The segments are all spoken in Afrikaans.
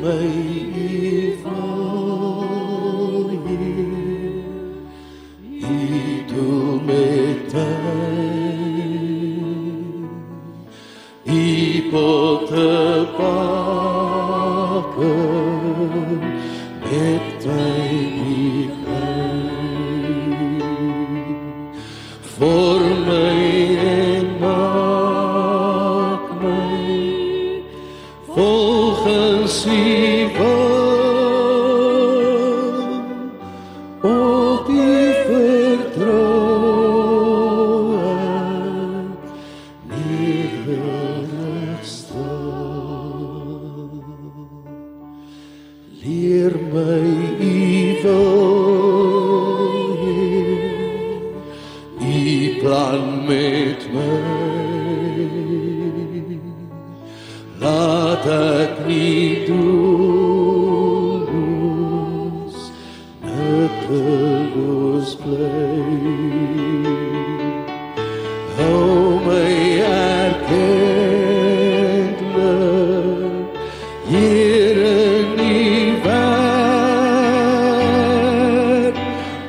my evil Heer, U doel met my, U potte bakken met my vorm my en maak my volgens U wil, op U vertrou ek nederig stil. Leer my U wil, U plan met my, laat ek nie doelloos, nutteloos bly. Hou my erkentlik, Heer in U werk,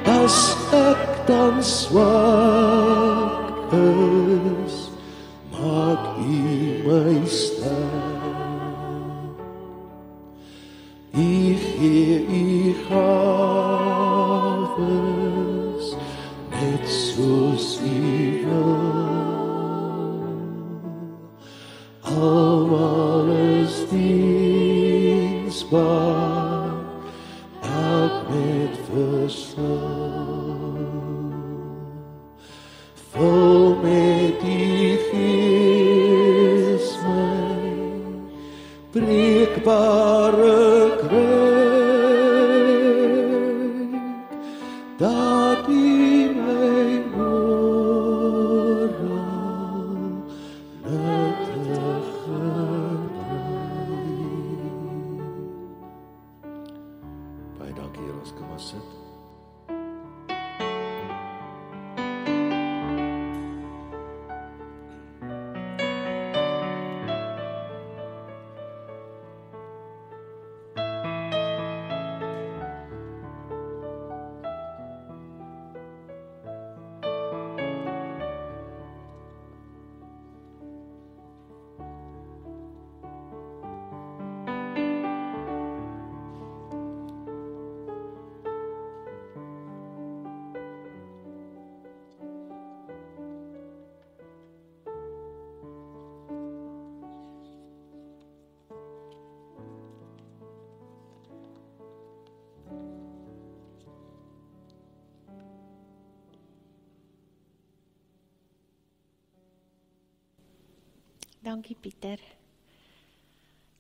as ek dan swak is, maak U my sterk. U gee U gawes, net soos U wil. Almal is diensbaar, elk met verskil. Vul met U Gees my breekbare kruik, dat U my moral nuttig gebruik. Baie dankie, Heer, ons kan maar sit. Dankie Pieter.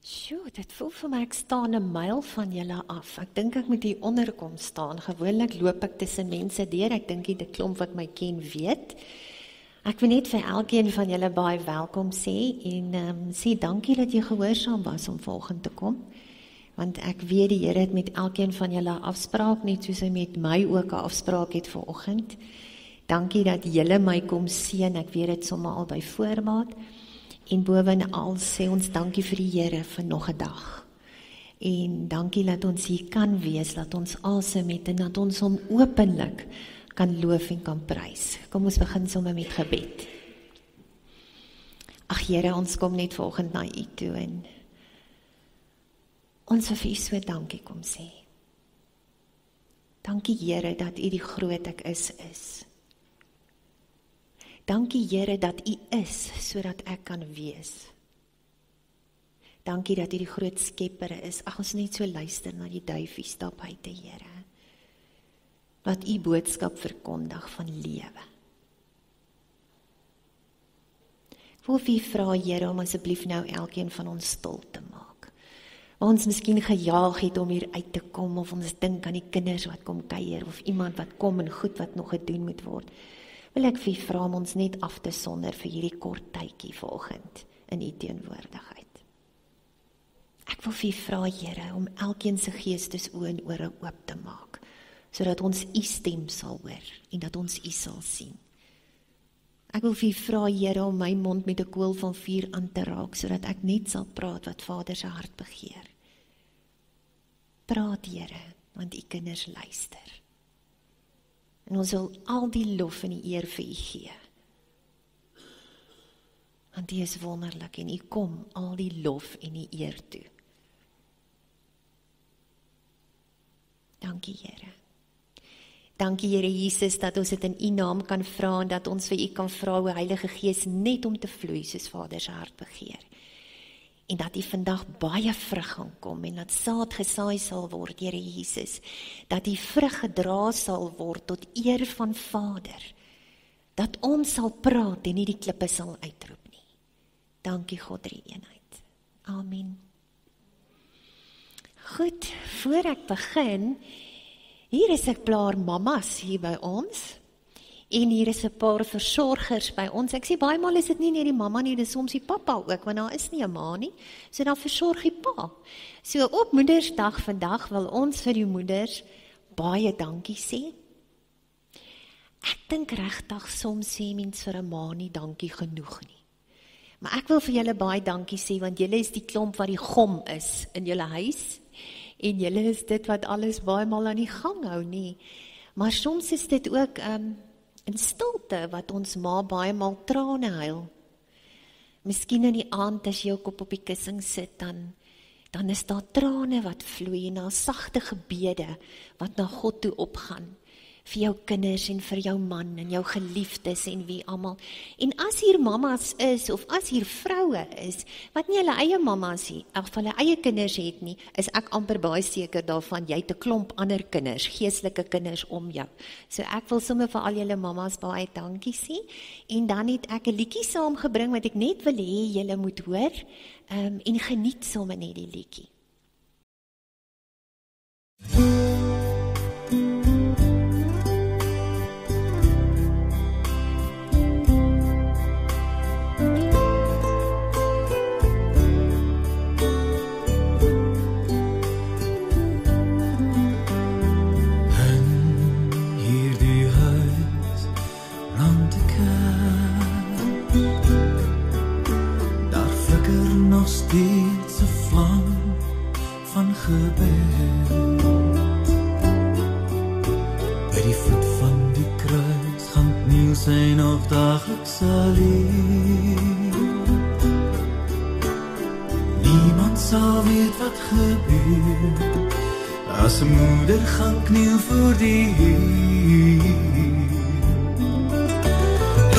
Sjoe, dit voel vir my ek staan 'n myl van julle af. Ek dink ek moet hier onder kom staan. Gewoonlik loop ek tussen mense deur. Ek dink die klomp wat my ken weet. Ek wil net vir elkeen van julle baie welkom sê en sê dankie dat jy gehoorsaam was om vanoggend te kom. Want ek weet die Here het met elkeen van julle afspraak, net soos hy met my ook 'n afspraak het vanoggend. Dankie dat julle my kom seën. Ek weet dit sommer al by voorbaat. En bovenal sê ons dankie vir die Here vir nog 'n dag. En dankie dat ons hier kan wees, dat ons asem het en dat ons hom openlik kan loof en kan prys. Kom ons begin sommer met gebed. Ag Here, ons kom net vanoggend na U toe en ons wil vir U so dankie kom sê. Dankie Here dat U die groot ek is. Dankie Here dat U is, sodat ek kan wees. Dankie dat U die groot skepper is. Ag, ons net so luister na die duifies daar buite, Here. Wat U boodskap verkondig van lewe. Ek wil vir U vra, Here, om asseblief nou elkeen van ons stil te maak. Waar ons miskien gejaag het om hier uit te kom, of ons dink aan die kinders wat kom kuier, of iemand wat kom en goed wat nog gedoen moet word. Wil ek vir U vra om ons net af te sonder vir hierdie kort tydjie vanoggend in U teenwoordigheid. Ek wil vir U vra, Here, om elkeen se geestesoë en ore oop te maak, sodat ons U stem sal hoor en dat ons U sal sien. Ek wil vir U vra, Here, om my mond met 'n kool van vuur aan te raak, sodat ek net sal praat wat Vader se hart begeer. Praat, Here, want U kinders luister. En ons wil al die lof en die eer vir U gee. Want U is wonderlik en U kom al die lof en die eer toe. Dankie, Here. Dankie, Here Jesus, dat ons dit in U naam kan vra en dat ons vir U kan vra, o Heilige Gees, net om te vloei soos Vader se hart begeer. En dat U vandag baie vrug gaan kom en dat saad gesaai sal word, Here Jesus. Dat die vrug gedra sal word tot eer van Vader. Dat ons sal praat en nie die klippe sal uitroep nie. Dankie God, drie eenheid. Amen. Goed, voor ek begin, hier is 'n paar mamas hier by ons. En hier is 'n paar versorgers by ons. Ek sê baie maal is dit nie net die mamma nie, dis soms die pappa ook, want daar is nie 'n ma nie. So dan versorg die pa. So op Moedersdag vandag wil ons vir die moeders baie dankie sê. Ek dink regtig soms sê mens vir 'n ma nie dankie genoeg nie. Maar ek wil vir julle baie dankie sê, want julle is die klomp wat die gom is in julle huis. En julle is dit wat alles baie maal aan die gang hou nie. Maar soms is dit ook in stilte wat ons ma baie maal trane huil. Miskien in die aand as jy ook op die kussing sit, dan is daar trane wat vloei en daar sagte gebede wat na God toe opgaan. Vir jou kinders en vir jou man en jou geliefdes en wie almal. En as hier mamas is of as hier vroue is wat nie hulle eie mamas nie, of hulle eie kinders het nie, is ek amper baie seker daarvan jy het 'n klomp ander kinders, geestelike kinders om jou. So ek wil sommer vir al julle mamas baie dankie sê. En dan het ek 'n liedjie saamgebring wat ek net wil hê julle moet hoor en geniet sommer net die liedjie. Steeds 'n vlam van gebed. By die voet van die kruis gaan kniel sy nog daagliks alleen. Niemand sal weet wat gebeur as 'n moeder gaan kniel voor die Heer.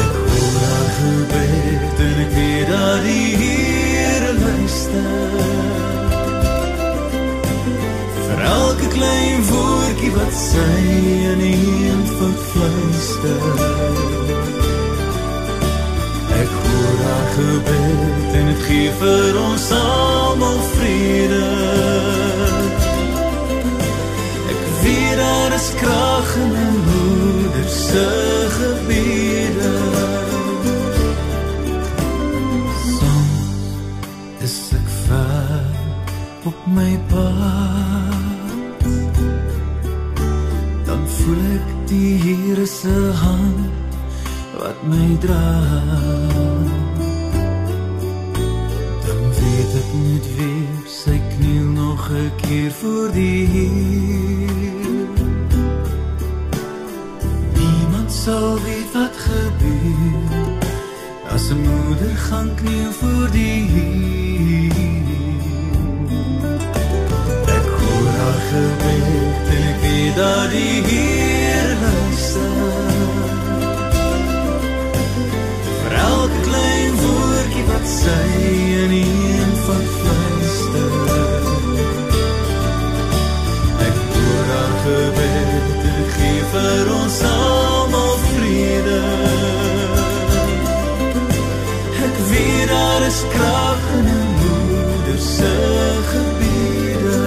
Ek hoor haar gebed en ek weet dat die Heer luister. Vir elke klein woordjie wat sy in eenvoud fluister. Ek hoor haar gebed en het gee vir ons almal vrede. Ek weet daar is krag in 'n moeder se gebede. Op my pad, dan voel ek die Here se hand wat my dra. Dan weet ek net weer, sy kniel nog 'n keer voor die Heer. Niemand sal weet wat gebeur as 'n moeder gaan kniel voor die Heer. Gebed en ek weet dat die Heer luister. Vir elke klein woordjie wat sy in eenvoud fluister. Ek hoor haar gebed en ek gee vir ons almal vrede. Ek weet daar is krag in 'n moeder se gebede.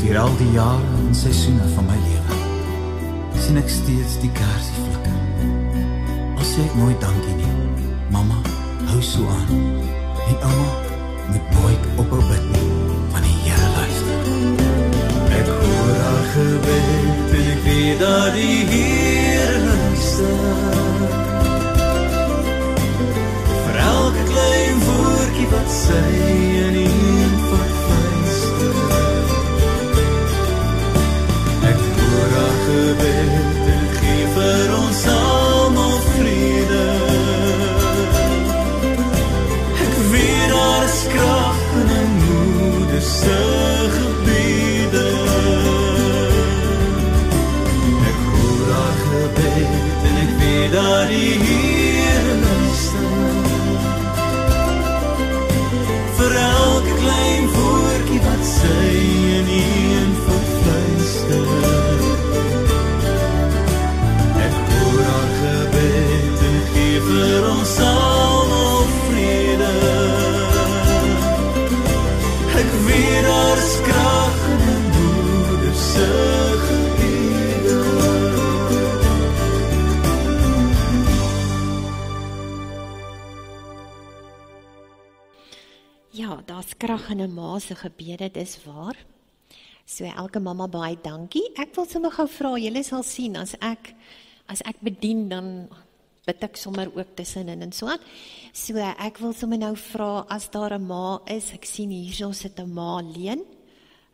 Deur al die jare en seisoene van my lewe sien ek steeds die kersie flikker. Al sê ek nooit dankie nie, mamma, hou so aan. En ouma, moet nooit ophou bid nie, want die Here luister. Ek hoor haar gebed en ek weet dat die Here luister. sy in een verfluister. Ek hoor haar gebed en gee vir ons almal vrede. Ek weet daar is krag in 'n moeder se gebede. Ek hoor haar gebed en ek weet dat die Here luister. Vir elke klein woordjie wat sy in een verfluister. Ek hoor haar gebed en gee vir ons almal vrede. Ek weet daar is krag in 'n moeder se gebede. Ja, daar's krag in 'n ma se gebede, dis waar. So elke mamma baie dankie. Ek wil sommer gou vra, julle sal sien as ek bedien, dan bid ek sommer ook tussenin en so aan. So ek wil sommer nou vra, as daar 'n ma is, ek sien hierso sit 'n ma alleen.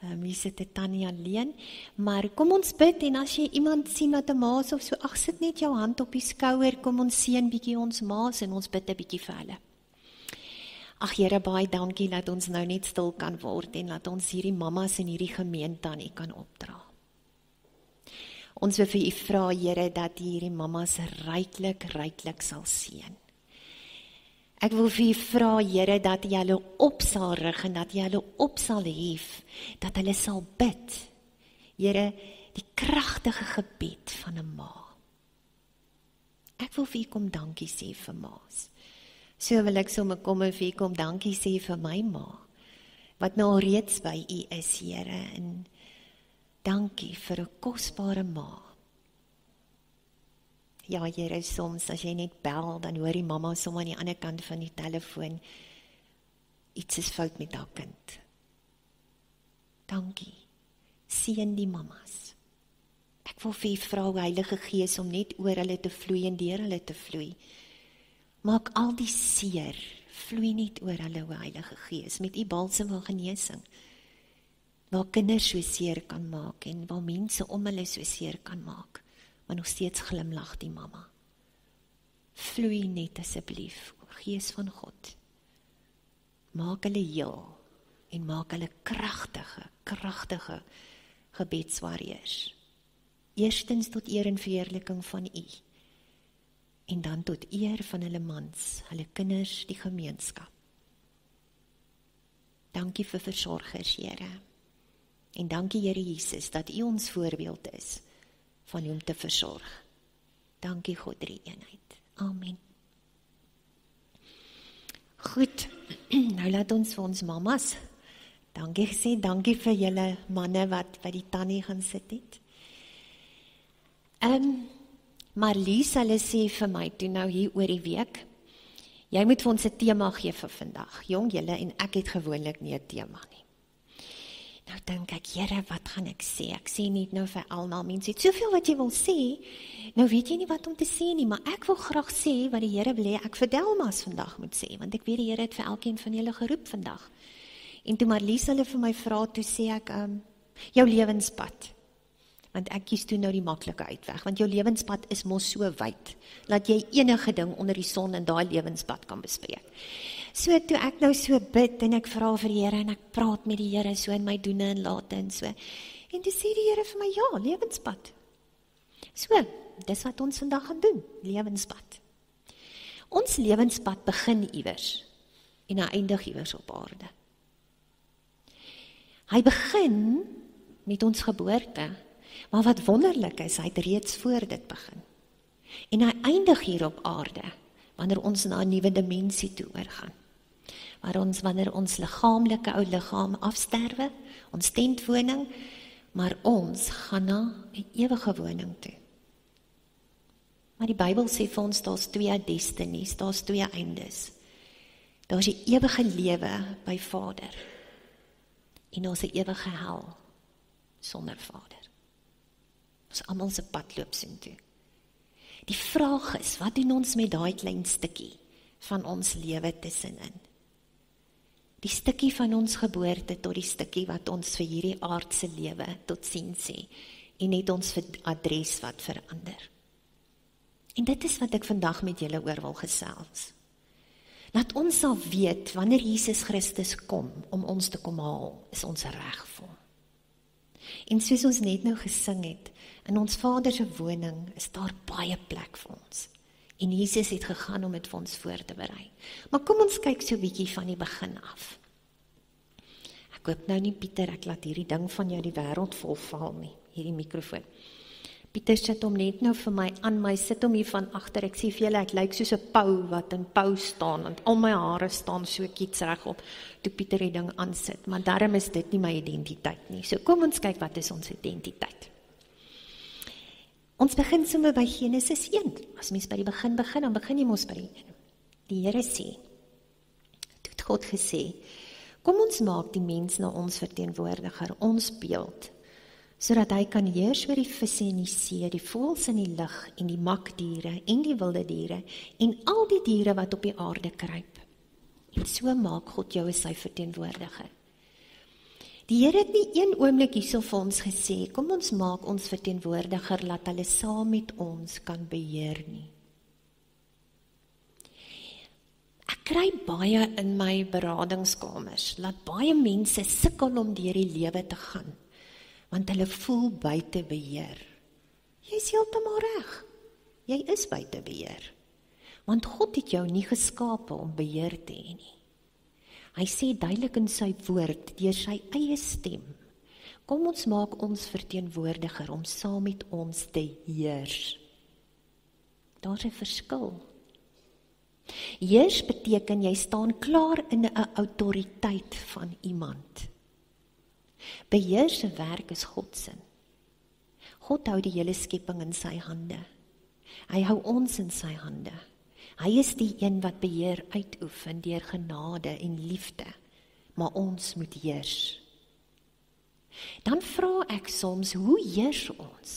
Hier sit 'n tannie alleen. Maar kom ons bid, en as jy iemand sien wat 'n ma is of so, ag, sit net jou hand op die skouer, kom ons seën bietjie ons ma's en ons bid 'n bietjie vir hulle. Ag Here, baie dankie dat ons nou net stil kan word en dat ons hierdie mammas in hierdie gemeente aan U kan opdra. Ons wil vir U vra, Here, dat U hierdie mammas ryklik sal seën. Ek wil vir U vra, Here, dat U hulle op sal rig en dat U hulle op sal hef, dat hulle sal bid. Here, die kragtige gebed van 'n ma. Ek wil vir U kom dankie sê vir ma's. So wil ek sommer kom en vir U kom dankie sê vir my ma, wat nou reeds by U is, Here, en dankie vir 'n kosbare ma. Ja, Here, soms as jy net bel, dan hoor die mamma sommer aan die ander kant van die telefoon, iets is fout met haar kind. Dankie, seën die mammas. Ek wil vir U vra, Heilige Gees, om net oor hulle te vloei en deur hulle te vloei. Maak al die seer, vloei net oor hulle, o Heilige Gees, met U balsem van genesing. Waar kinders so seer kan maak en waar mense om hulle so seer kan maak, maar nog steeds glimlag die mamma. Vloei net asseblief, o Gees van God. Maak hulle heel en maak hulle kragtige gebedswarriers. Eerstens tot eer en verheerliking van U. En dan tot eer van hulle mans, hulle kinders, die gemeenskap. Dankie vir versorgers, Here. En dankie, Here Jesus, dat U ons voorbeeld is van U om te versorg. Dankie, God, drie eenheid. Amen. Goed, nou laat ons vir ons mamas dankie sê. Dankie vir julle manne wat by die tannie gaan sit het. Marlies, hulle sê vir my toe nou hier oor die week, jy moet vir ons 'n tema gee vir vandag, jong julle, en ek het gewoonlik nie 'n tema nie. Nou dink ek, Here, wat gaan ek sê? Ek sê net nou vir almal, mense het soveel wat jy wil sê, nou weet jy nie wat om te sê nie, maar ek wil graag sê wat die Here wil hê ek vir Delmas vandag moet sê, want ek weet die Here het vir elkeen van julle geroep vandag. En toe Marlies hulle vir my vra, toe sê ek, jou lewenspad. Want ek kies toe nou die maklike uitweg, want jou lewenspad is mos so wyd, dat jy enige ding onder die son in daai lewenspad kan bespreek. So toe ek nou so bid, en ek vra vir die Here, en ek praat met die Here so in my doene en late en so, en toe sê die Here vir my, ja, lewenspad. So, dis wat ons vandag gaan doen, lewenspad. Ons lewenspad begin iewers, en hy eindig iewers op aarde. Hy begin met ons geboorte, maar wat wonderlik is, hy het reeds voor dit begin. En hy eindig hier op aarde, wanneer ons na 'n nuwe dimensie toe oorgaan. Wanneer ons liggaamlike ou liggaam afsterwe, ons tentwoning, maar ons gaan na 'n ewige woning toe. Maar die Bybel sê vir ons, daar's twee destinies, daar's twee eindes. Daar's die ewige lewe by Vader, en daar's 'n ewige hel sonder Vader. Ons almal se pad loop soontoe. Die vraag is, wat doen ons met daai klein stukkie van ons lewe tussenin? Die stukkie van ons geboorte tot die stukkie wat ons vir hierdie aardse lewe tot sien sê, en net ons adres wat verander. En dit is wat ek vandag met julle oor wil gesels. Laat ons sal weet, wanneer Jesus Christus kom, om ons te kom haal, is ons reg vir hom. En soos ons net nou gesing het, in ons Vader se woning, is daar baie plek vir ons. En Jesus het gegaan om dit vir ons voor te berei. Maar kom ons kyk so 'n bietjie van die begin af. Ek hoop nou nie, Pieter, ek laat hierdie ding van jou die wêreld volval nie, hierdie mikrofoon. Pieter sit hom net nou vir my aan my, sit hom hier van agter, ek sê vir julle, ek lyk soos 'n pou wat in pou staan, want al my hare staan so kiets regop, toe Pieter die ding aansit, maar daarom is dit nie my identiteit nie. So kom ons kyk wat is ons identiteit. Ons begin sommer by Genesis 1, as mens by die begin, dan begin jy mos by die 1. Die Here sê, toe het God gesê, kom ons maak die mens na ons verteenwoordiger, ons beeld, sodat hy kan heers oor die visse in die see, die voëls in die lug, en die makdiere, en die wilde diere, en al die diere wat op die aarde kruip. En so maak God jou as sy verteenwoordiger. Die Here het nie een oomblik hierso vir ons gesê, kom ons maak ons verteenwoordiger, laat hulle saam met ons kan beheer nie. Ek kry baie in my beradingskamers, laat baie mense sukkel om deur die lewe te gaan, want hulle voel buite beheer. Jy is heeltemal reg, jy is buite beheer, want God het jou nie geskape om beheer te hê nie. Hy sê duidelik in sy woord, deur sy eie stem, kom ons maak ons verteenwoordiger om saam met ons te heers. Daar's 'n verskil. Heers beteken jy staan klaar in 'n autoriteit van iemand. Beheer se werk is God se. God hou die hele skepping in sy hande. Hy hou ons in sy hande. Hy is die een wat beheer uitoefen deur genade en liefde, maar ons moet heers. Dan vra ek soms, hoe heers ons?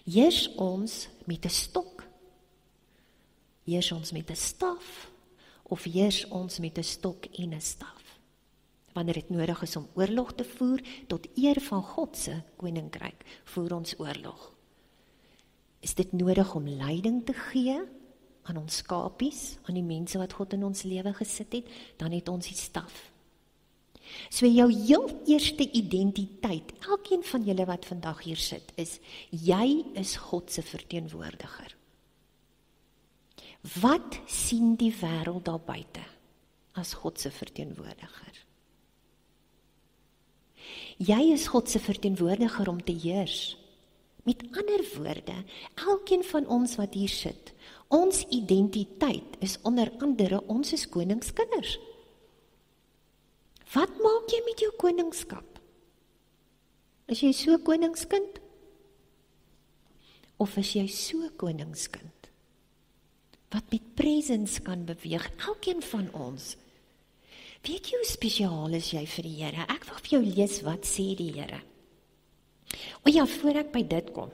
Heers ons met 'n stok? Heers ons met 'n staf? Of heers ons met 'n stok en 'n staf? Wanneer dit nodig is om oorlog te voer, tot eer van God se koninkryk, voer ons oorlog. Is dit nodig om leiding te gee aan ons skapies, aan die mense wat God in ons lewe gesit het, dan het ons die staf. So jou heel eerste identiteit, elkeen van julle wat vandag hier sit, is, jy is God se verteenwoordiger. Wat sien die wêreld daar buite as God se verteenwoordiger? Jy is God se verteenwoordiger om te heers. Met ander woorde, elkeen van ons wat hier sit, ons identiteit is onder andere, ons is koningskinders. Wat maak jy met jou koningskap? Is jy so koningskind? Of is jy so koningskind? Wat met presence kan beweeg, elkeen van ons. Weet jy hoe spesiaal is jy vir die Here? Ek wil vir jou lees wat sê die Here. O ja, voor ek by dit kom,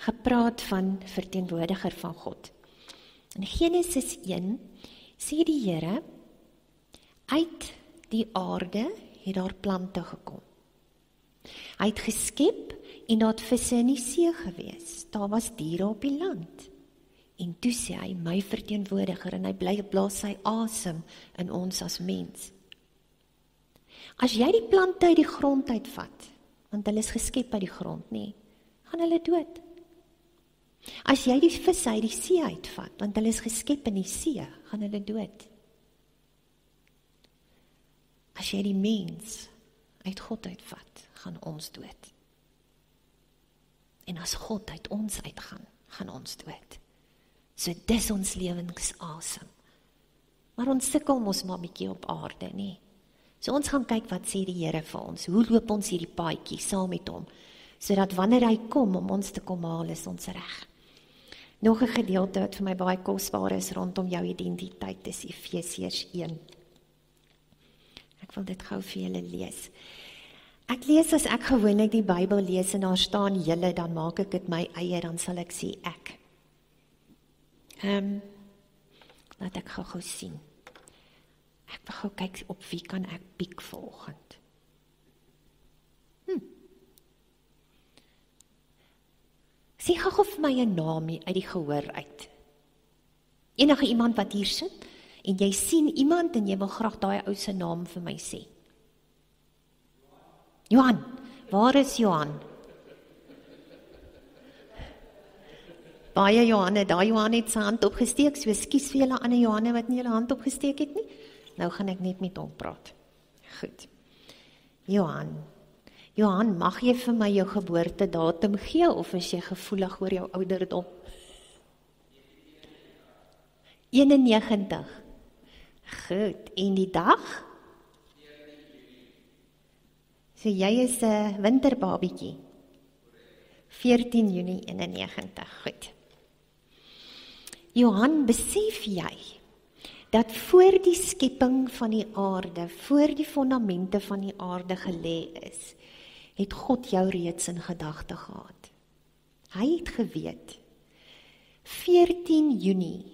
gepraat van verteenwoordiger van God. In Genesis 1 sê die Here, uit die aarde het daar plante gekom. Hy het geskep en daar het visse in die see gewees. Daar was diere op die land. En toe sê hy, my verteenwoordiger, en hy blaas sy asem in ons as mens. As jy die plante uit die grond uitvat, want hulle is geskep uit die grond, nee, gaan hulle dood. As jy die visse uit die see uitvat, want hulle is geskep in die see, gaan hulle dood. As jy die mens uit God uitvat, gaan ons dood. En as God uit ons uitgaan, gaan ons dood. So dis ons lewensasem. Maar ons sukkel mos maar bietjie op aarde, nie? So ons gaan kyk wat sê die Here vir ons. Hoe loop ons hierdie paadjie saam met hom? Sodat wanneer hy kom om ons te kom haal, is ons reg. Nog 'n gedeelte wat vir my baie kosbaar is rondom jou identiteit, is Efesiërs 1. Ek wil dit gou vir julle lees. Ek lees as ek gewoonlik die Bybel lees en daar staan julle, dan maak ek dit my eie, dan sal ek sê ek. Laat ek gou sien. Ek wil gou kyk op wie kan ek piek vanoggend. Sê gou vir my 'n naam uit die gehoor uit. Enige iemand wat hier sit, en jy sien iemand en jy wil graag daai ou se naam vir my sê. Johan, waar is Johan? Baie Johanne, daai Johan het sy hand opgesteek, so ekskuus vir julle ander Johanne wat nie julle hand opgesteek het nie. Nou gaan ek net met hom praat. Goed. Johan, mag jy vir my jou geboortedatum gee, of is jy gevoelig oor jou ouderdom? 91. Goed, en die dag? So jy is 'n winterbabietjie. 14 Junie 91, goed. Johan, besef jy dat voor die skepping van die aarde, voor die fondamente van die aarde gelê is, het God jou reeds in gedagte gehad. Hy het geweet, 14 Junie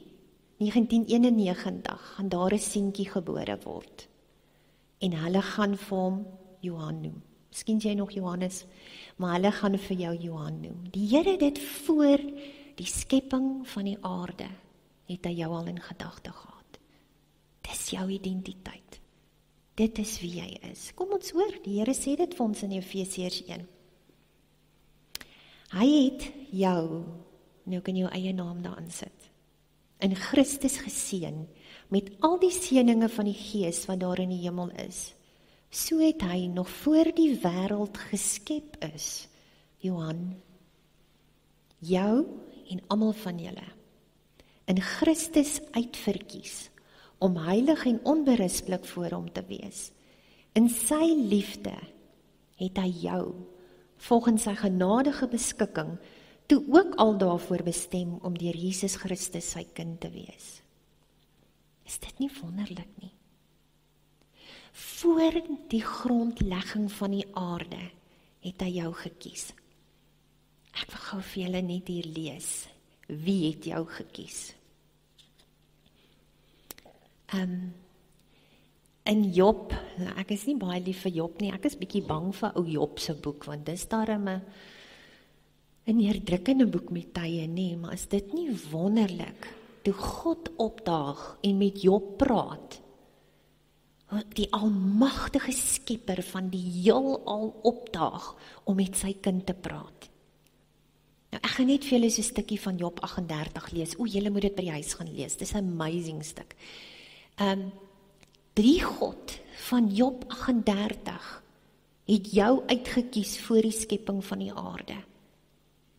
1991 gaan daar 'n seentjie gebore word. En hulle gaan vir hom Johan noem. Miskien jy nog Johannes, maar hulle gaan vir jou Johan noem. Die Here het dit voor die skepping van die aarde, het hy jou al in gedagte gehad. Dis jou identiteit. Dit is wie jy is. Kom ons hoor, die Here sê dit vir ons in Efesiërs 1. Hy het jou, nou kan jy jou eie naam daarin sit, in Christus geseën, met al die seëninge van die Gees wat daar in die hemel is. So het hy nog voor die wêreld geskep is, Johan, jou en almal van julle, in Christus uitverkies, om heilig en onberispelik voor hom te wees. In sy liefde het hy jou, volgens sy genadige beskikking, toe ook al daarvoor bestem om deur Jesus Christus sy kind te wees. Is dit nie wonderlik nie? Voor die grondlegging van die aarde het hy jou gekies. Ek wil gou vir julle net hier lees. Wie het jou gekies? In Job, ek is nie baie lief vir Job nie, ek is bietjie bang vir ou Job se boek, want dis daarom 'n neerdrukkende boek met tye, nee, maar is dit nie wonderlik, toe God opdaag en met Job praat, die almagtige skepper van die heelal opdaag, om met sy kind te praat. Nou, ek gaan net vir julle so 'n stukkie van Job 38 lees, julle moet dit by die huis gaan lees, dis 'n amazing stuk. Die God van Job 38 het jou uitgekies voor die skepping van die aarde.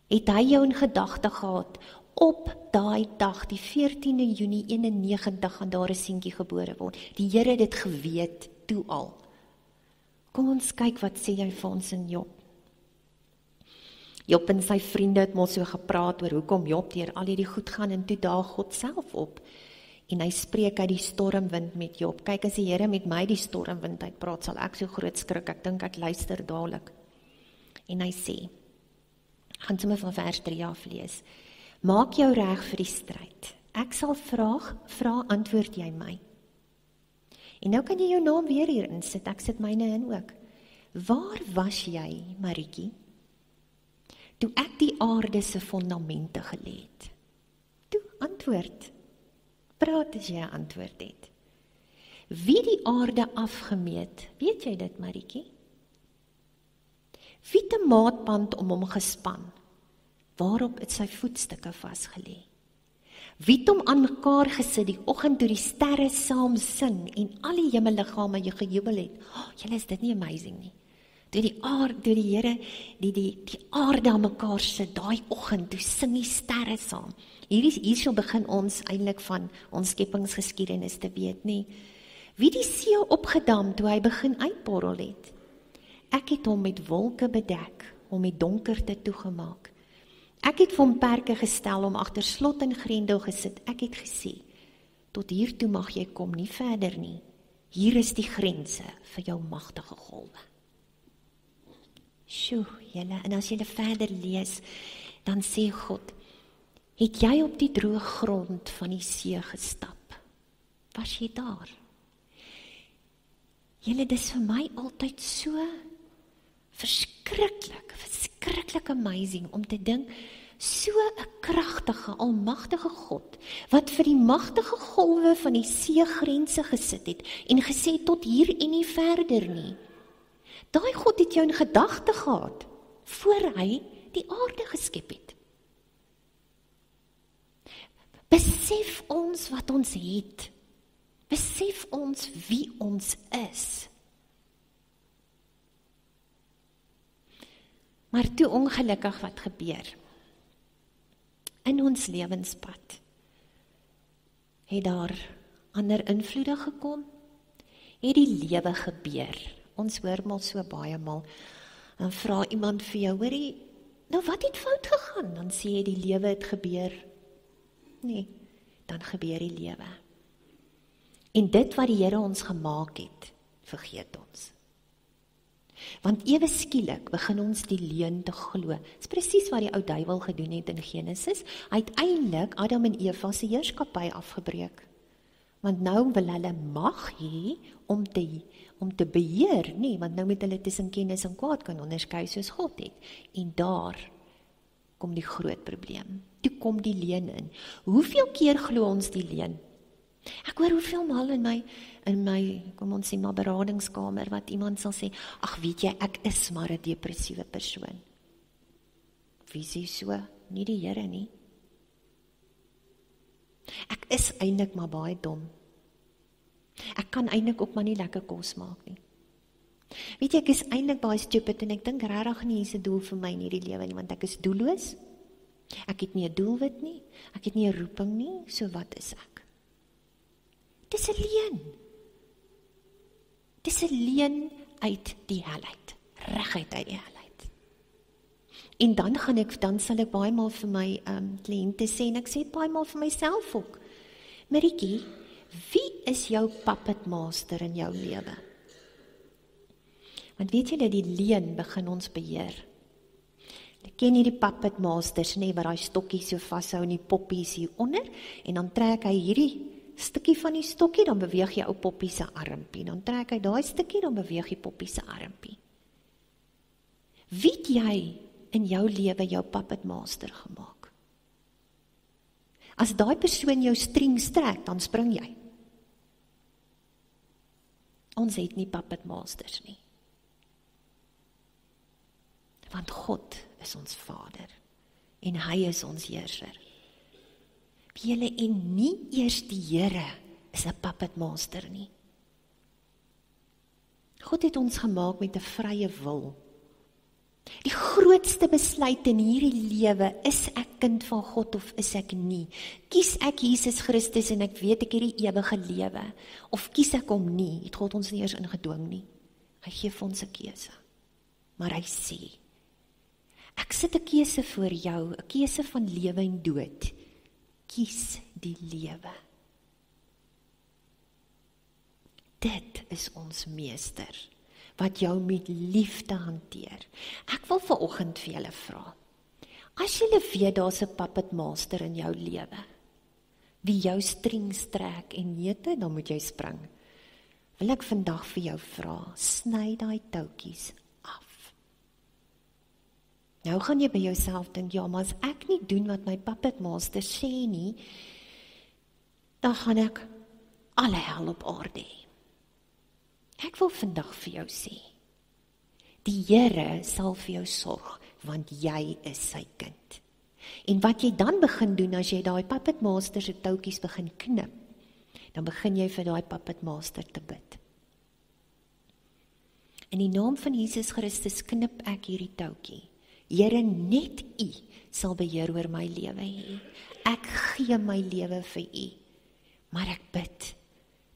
Het hy jou in gedagte gehad, op daai dag, die 14de Junie 91, gaan daar 'n seentjie gebore word. Die Here het dit geweet, toe al. Kom ons kyk wat sê hy vir ons in Job. Job en sy vriende het mos so gepraat oor hoekom Job deur al hierdie goed gaan, en toe daag God self op. En hy spreek uit die stormwind met Job. Kyk, as die Here met my die stormwind uitpraat, sal ek so groot skrik, ek dink ek luister dadelik. En hy sê, gaan sommer van vers 3 af lees. Maak jou reg vir die stryd. Ek sal vra, antwoord jy my. En nou kan jy jou naam weer hier insit, ek sit myne in ook. Waar was jy, Marietjie, toe ek die aarde se fondamente gelê het? Toe, antwoord. Praat as jy 'n antwoord het. Wie die aarde afgemeet, weet jy dit, Marietjie? Wie het 'n maatband om hom gespan? Waarop het sy voetstukke vasgelê? Wie het hom aan mekaar gesit die oggend toe die sterre saam sing en al die hemelliggame jy gejubel het? Julle, is dit nie amazing nie? Toe die Here die aarde aan mekaar sit, daai oggend, toe sing die sterre saam. Hierso begin ons eintlik van ons skepingsgeskiedenis te weet, nie? Wie die see opgedam toe hy begin uitborrel het? Ek het hom met wolke bedek, om met donkerte toegemaak. Ek het vir hom perke gestel, om agter slot en grendel gesit. Ek het gesê, tot hier toe mag jy kom, nie verder nie. Hier is die grense vir jou magtige golwe. Sjoe, julle, en as julle verder lees, dan sê God, het jy op die droë grond van die see gestap? Was jy daar? Julle, dis vir my altyd so verskriklik amazing om te dink, so 'n kragtige, almagtige God, wat vir die magtige golwe van die seegrense gesit het, en gesê tot hier en nie verder nie. Daai God het jou in gedagte gehad, voor hy die aarde geskep het. Besef ons wat ons het. Besef ons wie ons is. Maar toe ongelukkig wat gebeur. In ons lewenspad het daar ander invloede gekom, het die lewe gebeur. Ons hoor mal so baie maal, dan vra iemand vir jou, hoorie, nou wat het fout gegaan? Dan sê jy die lewe het gebeur. Nee, dan gebeur die lewe. En dit wat die Here ons gemaak het, vergeet ons. Want ewe skielik begin ons die leuen te glo. Dis presies wat die ou duiwel gedoen het in Genesis. Uiteindelik Adam en Eva se heerskappy afgebreek. Want nou wil hulle mag hê om te beheer, nee, want nou moet hulle tussen kennis en kwaad kan onderskei soos God het. En daar kom die groot probleem. Toe kom die leuen in. Hoeveel keer glo ons die leuen? Ek hoor hoeveel maal in my, kom ons sê maar beradingskamer, wat iemand sal sê, ag weet jy, ek is maar 'n depressiewe persoon. Wie sê so? Nie die Here nie. Ek is eintlik maar baie dom. Ek kan eintlik ook maar nie lekker kos maak nie. Weet jy, ek is eintlik baie stupid en ek dink regtig nie hier's 'n doel vir my in hierdie lewe nie, want ek is doelloos. Ek het nie 'n doelwit nie. Ek het nie 'n roeping nie. So wat is ek? Dis 'n leuen. Dis 'n leuen uit die helheid. Reguit uit die helheid. En dan sal ek baie maal vir my kliënte sê, en ek sê baie maal vir myself ook, Maritjie, wie is jou puppet master in jou lewe? Want weet jy dat die leuen begin ons beheer? Ek ken nie die puppet masters nie, waar hy stokkie so vashou en die poppies hier onder, en dan trek hy hierdie stukkie van die stokkie, dan beweeg jy ou poppie se armpie, dan trek hy daai stukkie, dan beweeg die poppie se armpie. Wie het jy in jou lewe jou puppet master gemaak? As daai persoon jou strings trek, dan spring jy. Ons het nie puppet masters nie. Want God is ons Vader, en hy is ons heerser. Julle, en nie eers die Here is 'n puppet master nie. God het ons gemaak met 'n vrye wil. Die grootste besluit in hierdie lewe, is ek kind van God of is ek nie? Kies ek Jesus Christus en ek weet ek het die ewige lewe, of kies ek hom nie? Het God ons nie eers ingedwing nie. Hy gee vir ons 'n keuse. Maar hy sê, ek sit 'n keuse voor jou, 'n keuse van lewe en dood. Kies die lewe. Dit is ons meester, wat jou met liefde hanteer. Ek wil vanoggend vir julle vra, as julle weet daar's 'n puppet master in jou lewe, wie jou strings trek en neete, dan moet jy spring. Wil ek vandag vir jou vra, sny daai toutjies af. Nou gaan jy by jouself dink, ja, maar as ek nie doen wat my puppet master sê nie, dan gaan ek alle hel op aarde hê. Ek wil vandag vir jou sê, die Here sal vir jou sorg, want jy is sy kind. En wat jy dan begin doen, as jy daai puppet master se toutjies begin knip, dan begin jy vir daai puppet master te bid. In die naam van Jesus Christus knip ek hierdie toutjie. Here, net U sal beheer oor my lewe hê. Ek gee my lewe vir U. Maar ek bid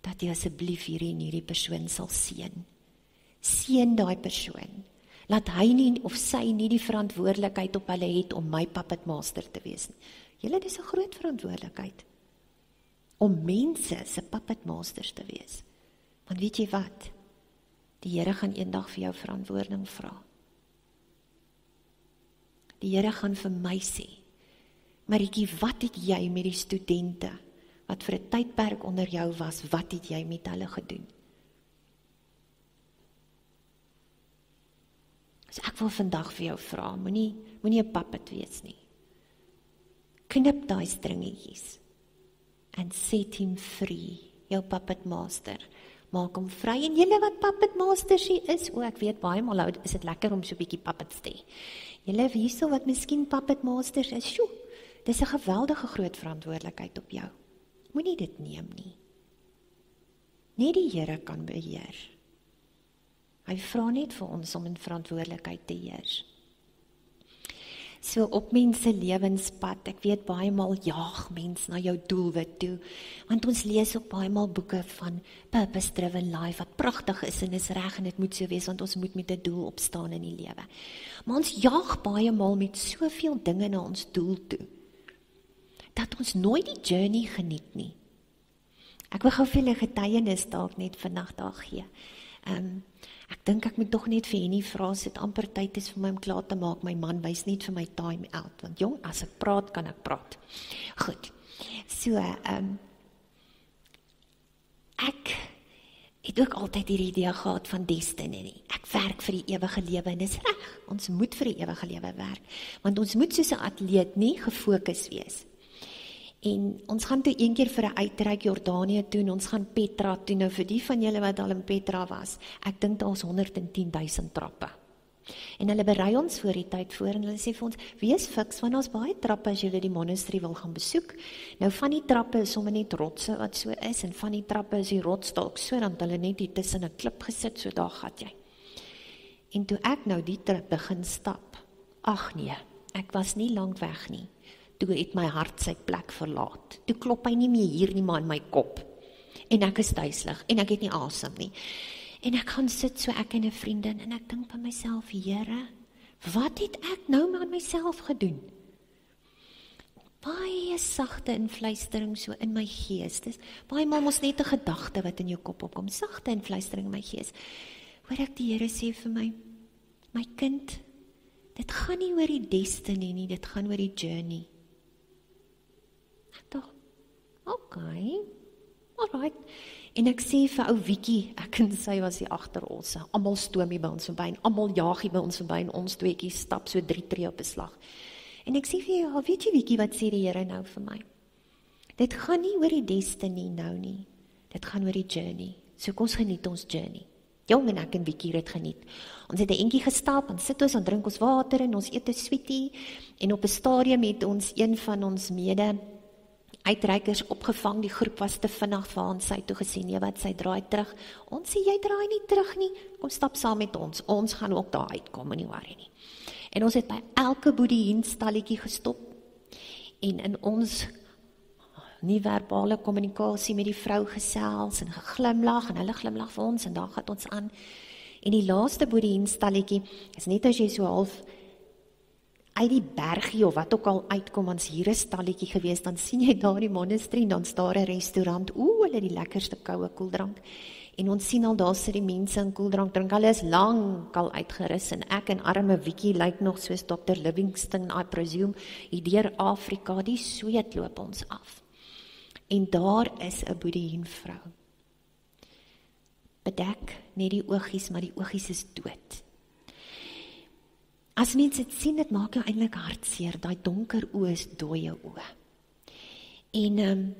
dat U asseblief hierdie persoon sal seën. Seën daai persoon. Laat hy nie of sy nie die verantwoordelikheid op hulle het om my puppet master te wees nie. Julle, dis 'n groot verantwoordelikheid om mense se puppet masters te wees. Want weet jy wat? Die Here gaan eendag vir jou verantwoording vra. Die Here gaan vir my sê, Maritjie, wat het jy met die studente wat vir 'n tydperk onder jou was, wat het jy met hulle gedoen? So ek wil vandag vir jou vra, moenie 'n puppet wees nie. Knip daai stringetjies and set him free, jou puppet master. Maak hom vry, en julle wat puppet masters hier is, ek weet baie maal is dit lekker om so 'n bietjie puppets te hê. Julle hierso wat miskien puppet masters is, dis 'n geweldige groot verantwoordelikheid op jou. Moenie dit neem nie. Net die Here kan beheer. Hy vra net vir ons om in verantwoordelikheid te heers. So op mense lewenspad, ek weet baie maal jaag mens na jou doelwit toe, want ons lees ook baie maal boeke van purpose driven life, wat pragtig is en is reg en dit moet so wees, want ons moet met 'n doel opstaan in die lewe. Maar ons jaag baie maal met soveel dinge na ons doel toe, dat ons nooit die journey geniet nie. Ek wil gou vir julle getuienis dalk net vandag daar gee. Ek dink ek moet tog net vir Henny vra, as dit amper tyd is vir my om klaar te maak, my man wys net vir my time out, want jong, as ek praat, kan ek praat. Goed, so, ek het ook altyd hierdie idee gehad van destiny. Ek werk vir die ewige lewe, en dis reg, ons moet vir die ewige lewe werk, want ons moet soos 'n atleet nie gefokus wees. En ons gaan toe een keer vir 'n uitreik Jordanië toe, en ons gaan Petra toe. Nou vir die van julle wat al in Petra was, ek dink daar is 110.000 trappe. En hulle berei ons voor die tyd voor, en hulle sê vir ons, wees fiks, want daar's baie trappe as julle die monasterie wil gaan besoek. Nou van die trappe is sommer net rotse wat so is, en van die trappe is die rots dalk so, dan hulle net hier tussen 'n klip gesit, so daar gat jy. En toe ek nou die trap begin stap, ag nee, ek was nie lank weg nie. Toe het my hart sy plek verlaat. Toe klop hy nie meer hier nie, maar in my kop. En ek is duiselig, en ek het nie asem nie. En ek gaan sit so, ek en 'n vriendin, en ek dink by myself, Here, wat het ek nou met myself gedoen? Baie sagte influistering so in my gees. Dis baie maal mos net 'n gedagte wat in jou kop opkom. Sagte influistering in my gees. Hoor ek die Here sê vir my, my kind, dit gaan nie oor die destiny nie, dit gaan oor die journey. Ek dink, okay, alright. En ek sê vir ou Wiekie, ek en sy was die agterolse, almal stoom hier by ons verby, en almal jaag hier by ons verby, en ons tweeetjies stap so 3 tree op 'n slag. En ek sê vir jou, weet jy Wiekie, wat sê die Here nou vir my? Dit gaan nie oor die destiny nou nie, dit gaan oor die journey. So kom ons geniet ons journey. Jong en ek en Wiekie het geniet. Ons het 'n entjie gestap, en sit ons, en drink ons water, en ons eet 'n sweetie, en op 'n stadium het ons een van ons mede uitreikers opgevang, die groep was te vinnig vir haar, sy toe gesê, nee wat, sy draai terug. Ons sê, jy draai nie terug nie, kom stap saam met ons gaan ook daar uitkom, nie worry nie. En ons het by elke boedieenstalletjie gestop, en in ons nie-verbale kommunikasie met die vrou gesels, en geglimlag, en hulle glimlag vir ons, en daar gaan ons aan. En die laaste boedieenstalletjie, is net as jy so half uit die bergie of wat ook al uitkom, ons hier 'n stalletjie gewees, dan sien jy daar die monasterie, en dan is daar 'n restaurant, hulle die lekkerste koue koeldrank, en ons sien al daar sit die mense in koeldrank drink, hulle is lank al uitgerus, en ek en arme Wiekie lyk nog soos Dr. Livingstone, I presume, hier deur Afrika, die sweet loop ons af. En daar is 'n boedien vrou. Bedek net die oogies, maar die oogies is dood. As mense dit sien, dit maak jou eintlik hartseer, daai donker oë is dooie oë. En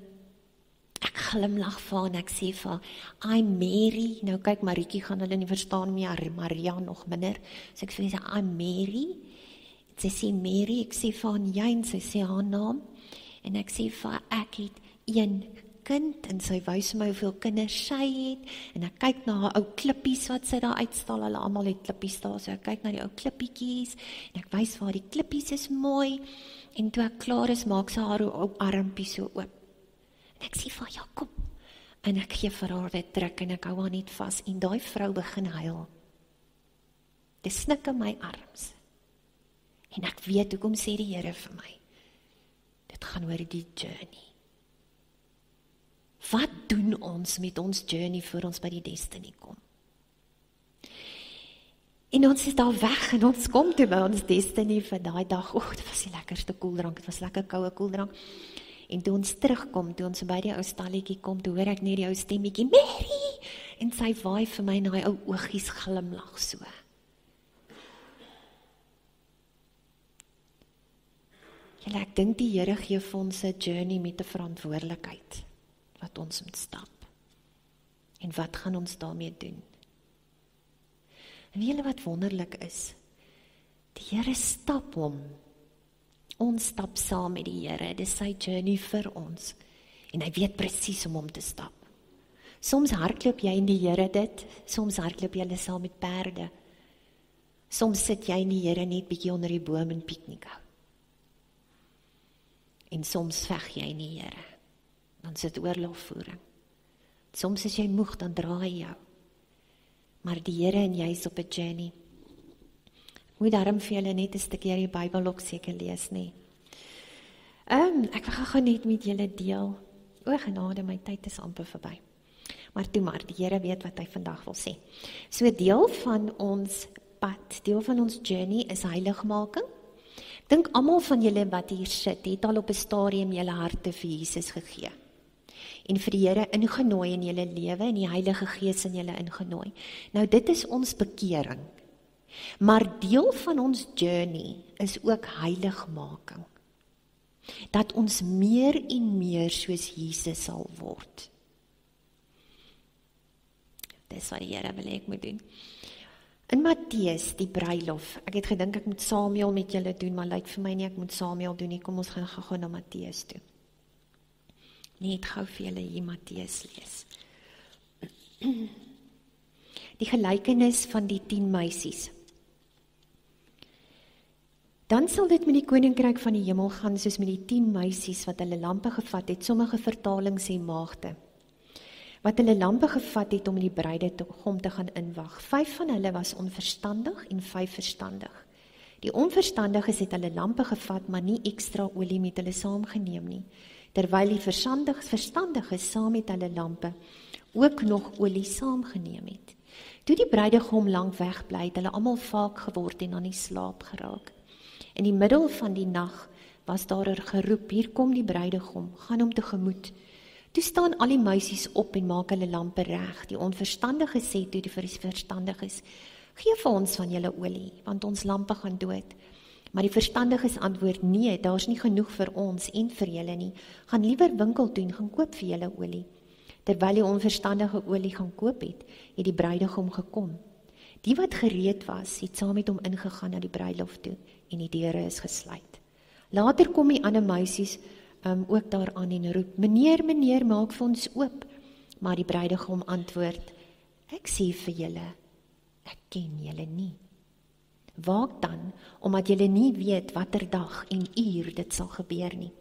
ek glimlag vir haar en ek sê vir haar, I'm Mary, nou kyk Marietjie gaan hulle nie verstaan nie, Maria nog minder, so ek sê, I'm Mary, en sy sê Mary, ek sê vir haar, jy, en sy sê haar naam, en ek sê vir haar, ek het een kind, en sy wys my hoeveel kinders sy het, en ek kyk na haar ou klippies wat sy daar uitstal, hulle almal het klippies daar, so ek kyk na die ou klippietjies, en ek wys vir haar, die klippies is mooi, en toe ek klaar is, maak sy haar ou armpie so oop, en ek sê vir haar, ja kom, en ek gee vir haar dit druk, en ek hou haar net vas, en daai vrou begin huil, dit snik in my arms, en ek weet, hoekom sê die Here vir my, dit gaan oor die journey. Wat doen ons met ons journey voor ons by die destiny kom? En ons is daar weg en ons kom toe by ons destiny vir daai dag. Dit was die lekkerste koeldrank, dit was lekker koue koeldrank. En toe ons terugkom, toe ons by die ou stalletjie kom, toe hoor ek net die ou stemmetjie, Mary! En sy waai vir my en daai ou oogies glimlag so. Julle, ek dink die Here gee vir ons 'n journey met 'n verantwoordelikheid wat ons moet stap. En wat gaan ons daarmee doen? En weet julle wat wonderlik is? Die Here stap hom. Ons stap saam met die Here. Dit is sy journey vir ons. En hy weet presies om hom te stap. Soms hardloop jy in die Here dit, soms hardloop jy saam met perde. Soms sit jy in die Here net bietjie onder die boom en piknik hou. En soms veg jy in die Here. Dan sit oorlogvoering. Soms as jy moeg, dan draai hy jou. Maar die Here en jy is op 'n journey. Ek moet daarom vir julle net 'n stukkie die Bybel ook seker lees, nie. Ek wil gaan net met julle deel. O genade, my tyd is amper verby. Maar toe maar, die Here weet wat hy vandag wil sê. So deel van ons pad, deel van ons journey is heiligmaking. Ek dink almal van julle wat hier sit, het al op 'n stadium julle harte vir Jesus gegee. En vir die Here ingenooi in julle lewe en die Heilige Gees in julle ingenooi. Nou dit is ons bekering. Maar deel van ons journey is ook heiligmaking. Dat ons meer en meer soos Jesus sal word. Dis wat die Here wil hê ek moet doen. In Matteus, die bruilof, ek het gedink ek moet Samuel met julle doen, maar lyk vir my nie ek moet Samuel doen nie, kom ons gaan gou na Matteus toe. Net gou vir julle hier Matteus lees. Die gelykenis van die 10 meisies. Dan sal dit met die koninkryk van die hemel gaan soos met die 10 meisies wat hulle lampe gevat het, sommige vertalings sê maagde, wat hulle lampe gevat het om die bruidegom te gaan inwag. 5 van hulle was onverstandig en 5 verstandig. Die onverstandiges het hulle lampe gevat, maar nie ekstra olie met hulle saamgeneem nie, terwyl die verstandiges saam met hulle lampe ook nog olie saamgeneem het. Toe die bruidegom lank wegbly, het hulle almal vaak geword en aan die slaap geraak. In die middel van die nag was daar 'n geroep, hier kom die bruidegom, gaan hom tegemoet. Toe staan al die meisies op en maak hulle lampe reg. Die onverstandiges sê toe die verstandiges, gee vir ons van julle olie, want ons lampe gaan dood. Maar die verstandiges antwoord, nee, daar's nie genoeg vir ons en vir julle nie. Gaan liewer winkel toe en gaan koop vir julle olie. Terwyl die onverstandige olie gaan koop het die bruidegom gekom. Die wat gereed was, het saam met hom ingegaan na die bruilof toe en die deure is gesluit. Later kom die ander meisies ook daaraan en roep, meneer, maak vir ons oop. Maar die bruidegom antwoord, ek sê vir julle, ek ken julle nie. Waak dan, omdat julle nie weet watter dag en uur dit sal gebeur nie.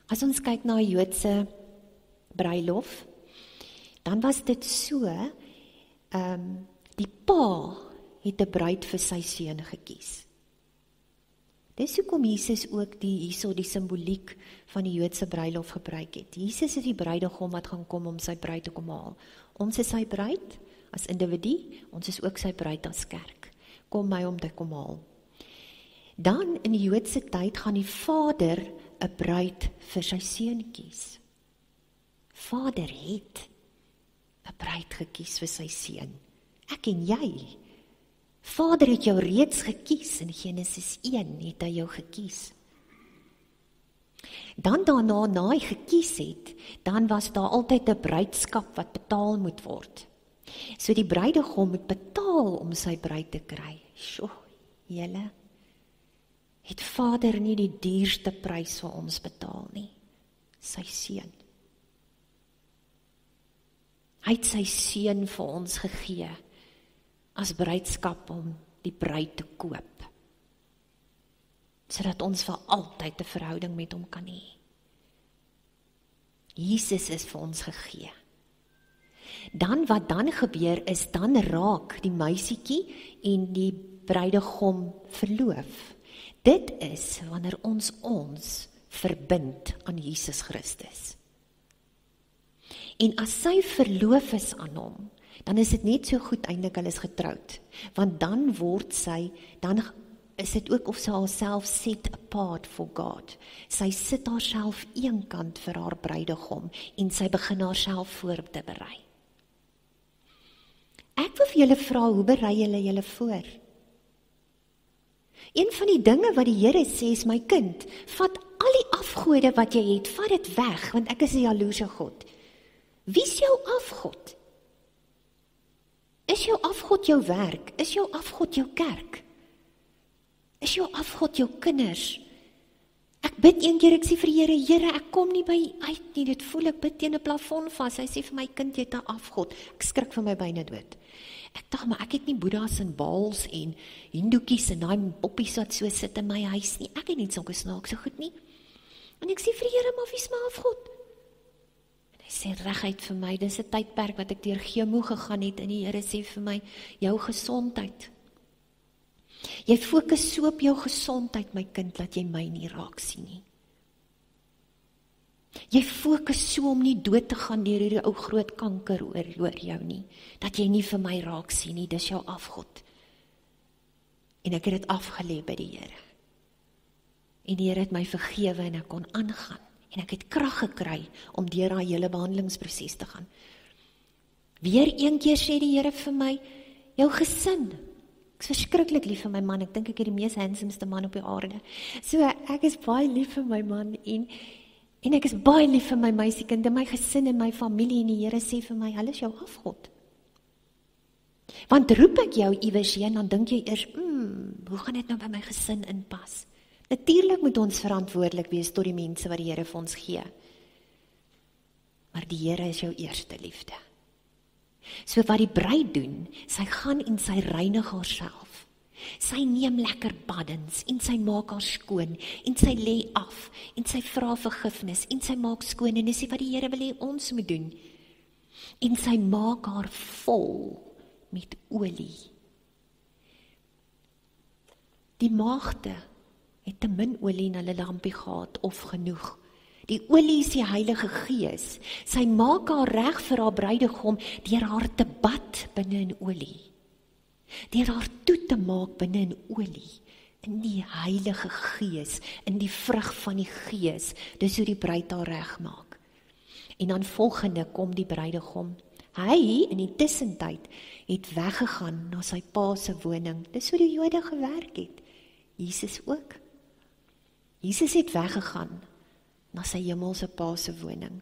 As ons kyk na 'n Joodse bruilof, dan was dit so, die pa het 'n bruid vir sy seun gekies. Dis hoekom Jesus ook die simboliek van die Joodse bruilof gebruik het. Jesus is die bruidegom wat gaan kom om sy bruid te kom haal. Ons is sy bruid as individu, ons is ook sy bruid as kerk. Kom my om te kom haal. Dan in die Joodse tyd gaan die vader 'n bruid vir sy seun kies. Vader het 'n bruid gekies vir sy seun. Ek en jy. Vader het jou reeds gekies, in Genesis 1 het hy jou gekies. Dan daarna, na hy gekies het, dan was daar altyd 'n bruidskap wat betaal moet word. So die bruidegom moet betaal om sy bruid te kry. Sjoe, julle, het Vader nie die duurste prys vir ons betaal nie? Sy seun. Hy het sy seun vir ons gegee, as bruidskap om die bruid te koop, sodat ons vir altyd 'n verhouding met hom kan hê. Jesus is vir ons gegee. Dan wat dan gebeur is, dan raak die meisietjie en die bruidegom verloof. Dit is wanneer ons verbind aan Jesus Christus. En as sy verloof is aan hom, dan is dit net so goed eintlik hulle is getroud, want dan is dit ook of sy haarself set apart for God. Sy sit haarself eenkant vir haar bruidegom en sy begin haarself voor te berei. Ek wil vir julle vra, hoe berei julle voor? Een van die dinge wat die Here sê is, my kind, vat al die afgode wat jy het, vat dit weg, want ek is 'n jaloerse God. Wie is jou afgod? Is jou afgod jou werk? Is jou afgod jou kerk? Is jou afgod jou kinders? Ek bid een keer, ek sê vir die Here, Here, ek kom nie by U uit nie, dit voel ek bid teen 'n plafon vas. Hy sê vir my, kind, jy het 'n afgod. Ek skrik vir my byna dood. Ek dink, maar ek het nie boeddhas en baals en hindoekies en daai poppies wat so sit in my huis nie. Ek het nie sulke snaakse goed nie. En ek sê vir die Here, maar wie is my afgod? En hy sê reguit vir my, dis 'n tydperk wat ek deur chemo gegaan het, en die Here sê vir my, jou gesondheid. Jy fokus so op jou gesondheid, my kind, dat jy my nie raak sien nie. Jy fokus so om nie dood te gaan deur hierdie ou groot kanker oor jou nie, dat jy nie vir my raak sien nie, dis jou afgod. En ek het dit afgelê by die Here. En die Here het my vergewe en ek kon aangaan. En ek het krag gekry om deur daai hele behandelingsproses te gaan. Weer een keer sê die Here vir my, jou gesin. Ek is verskriklik lief vir my man, ek dink ek het die mees handsomeste man op die aarde. So ek is baie lief vir my man en ek is baie lief vir my meisiekind, my gesin en my familie, en die Here sê vir my, hulle is jou afgod. Want roep ek jou iewers heen, dan dink jy eers, hoe gaan dit nou by my gesin inpas? Natuurlik moet ons verantwoordelik wees tot die mense wat die Here vir ons gee. Maar die Here is jou eerste liefde. So wat die bruid doen, sy gaan en sy reinig haarself. Sy neem lekker baddens en sy maak haar skoon en sy lê af en sy vra vergifnis en sy maak skoon en dis wat die Here wil hê ons moet doen. En sy maak haar vol met olie. Die maagde het te min olie in hulle lampie gehad of genoeg. Die olie is die Heilige Gees. Sy maak haar reg vir haar bruidegom deur haar te bad binne in olie. Deur haar toe te maak binne in olie. In die Heilige Gees, in die vrug van die Gees. Dis hoe die bruid haar reg maak. En dan volgende kom die bruidegom. Hy in die tussentyd het weggegaan na sy pa se woning. Dis hoe die Jode gewerk het. Jesus ook. Jesus het weggegaan na sy hemelse pa se woning,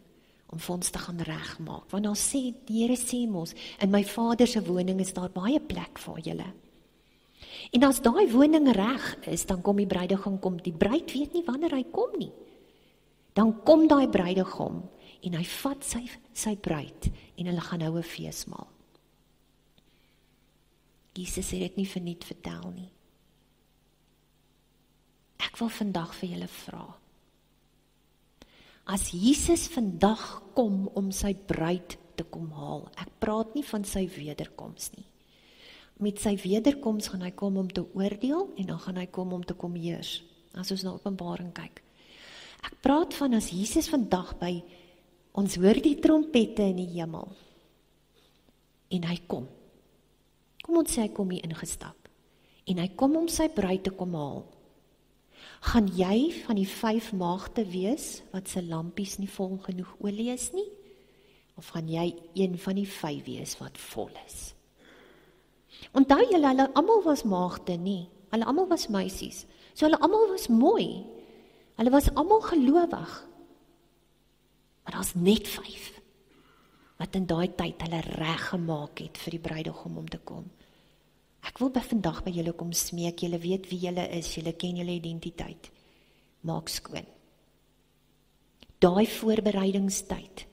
om vir ons te gaan regmaak. Want dan sê, die Here sê mos, in my Vader se woning is daar baie plek vir julle. En as daai woning reg is, dan kom die bruidegom kom. Die bruid weet nie wanneer hy kom nie. Dan kom daai bruidegom, en hy vat sy bruid, en hulle gaan nou 'n feesmaal. Jesus het dit nie verniet vertel nie. Ek wil vandag vir julle vra, as Jesus vandag kom om sy bruid te kom haal, ek praat nie van sy wederkoms nie. Met sy wederkoms gaan hy kom om te oordeel, en dan gaan hy kom om te kom heers, as ons na Openbaring kyk. Ek praat van as Jesus vandag by, ons hoor die trompette in die hemel, en hy kom. Kom ons sê hy kom hier ingestap, en hy kom om sy bruid te kom haal. Gaan jy van die 5 maagde wees, wat sy lampies nie vol genoeg olie is nie? Of gaan jy een van die 5 wees, wat vol is? Onthou julle, hulle almal was maagde nie, hulle almal was meisies, so hulle almal was mooi, hulle was almal gelowig, maar daar's net 5, wat in daai tyd hulle reg gemaak het vir die bruidegom om te kom. Ek wil vandag by julle kom smeek, julle weet wie julle is, julle ken julle identiteit. Maak skoon. Daai voorbereidingstyd,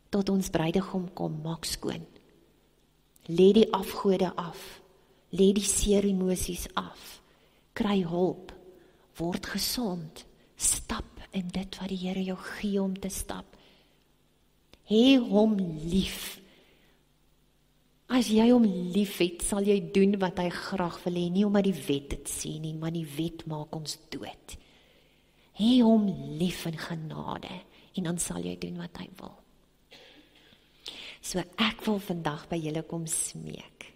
tot ons bruidegom kom, maak skoon. Lê die afgode af, lê die seer emosies af, kry hulp, word gesond, stap in dit wat die Here jou gee om te stap. Hê hom lief. As jy hom lief het, sal jy doen wat hy graag wil hê, nie omdat die wet dit sê nie, maar die wet maak ons dood. Hê hom lief in genade, en dan sal jy doen wat hy wil. So ek wil vandag by julle kom smeek.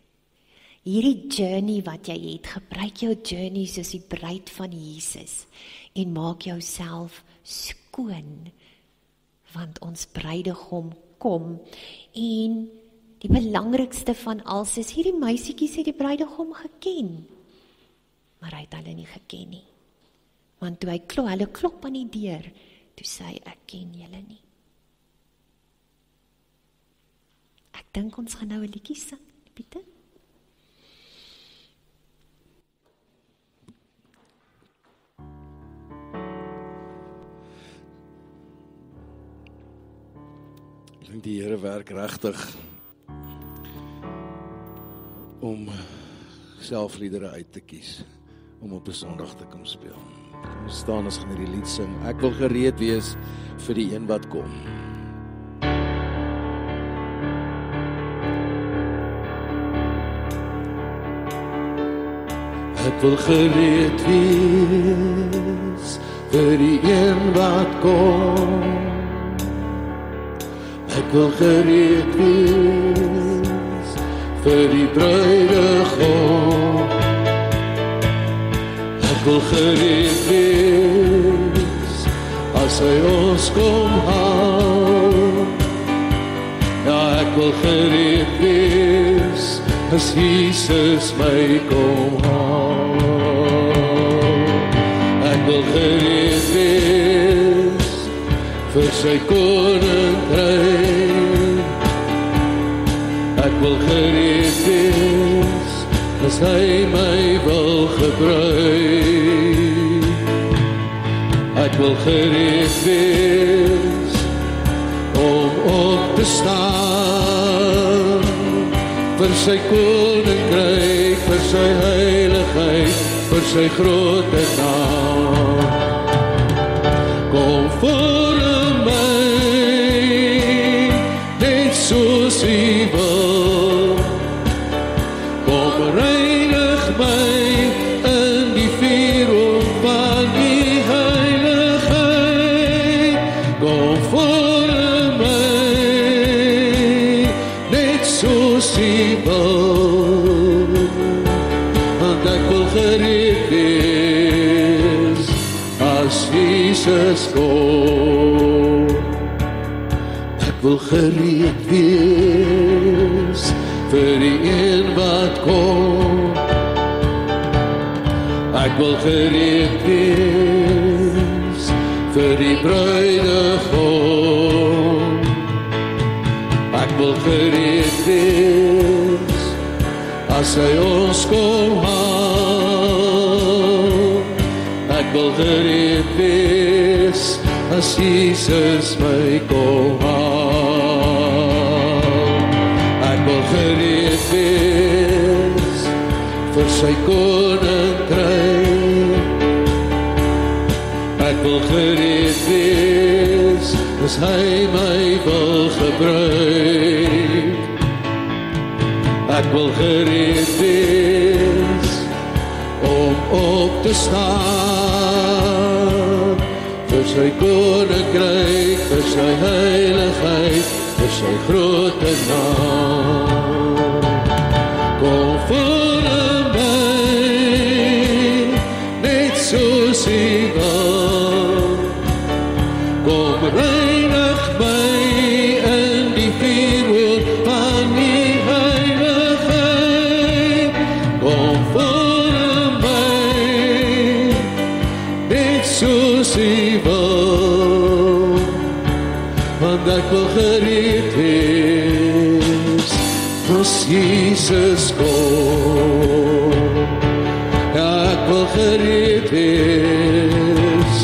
Hierdie journey wat jy het, gebruik jou journey soos die bruid van Jesus, en maak jouself skoon, want ons bruidegom kom, en die belangrikste van alles is, hierdie meisiekies het die bruidegom geken. maar hy het hulle nie geken nie. Want toe hulle klop aan die deur, toe sê hy, ek ken julle nie. Ek dink ons gaan nou 'n liedjie sing, Pieter. Ek dink die Here werk regtig om selfliedere uit te kies, om op 'n Sondag te kom speel. Kom ons staan, ons gaan hierdie lied sing. Ek wil gereed wees vir die een wat kom. Ek wil gereed wees vir die een wat kom. Ek wil gereed wees vir die bruidegom. Ek wil gereed wees as hy ons kom haal. Ja, ek wil gereed wees as Jesus my kom haal. Ek wil gereed wees vir sy koninkryk. Ek wil gereed wees as hy my wil gebruik. Ek wil gereed wees om op te staan vir sy koninkryk, vir sy heiligheid, vir sy grote naam. Kom vorm my net soos U wil. Kom reinig my in die vuur van U heiligheid. Kom vorm my net soos U wil. Want ek wil gereed wees as Jesus kom. Ek wil gereed wees vir die een wat kom. Ek wil gereed wees vir die bruidegom. Ek wil gereed wees as hy ons kom haal. Ek wil gereed wees as Jesus my kom haal. Ek wil gereed wees vir sy koninkryk. Ek wil gereed wees as hy my wil gebruik. Ek wil gereed wees om op te staan vir sy koninkryk, vir sy heiligheid, vir sy grote naam. Kom vorm my net soos U wil. Kom reinig my in die vuur van U heiligheid. Kom vorm my net soos U wil. Want ek wil gereed wees as Jesus kom. Ja, ek wil gereed wees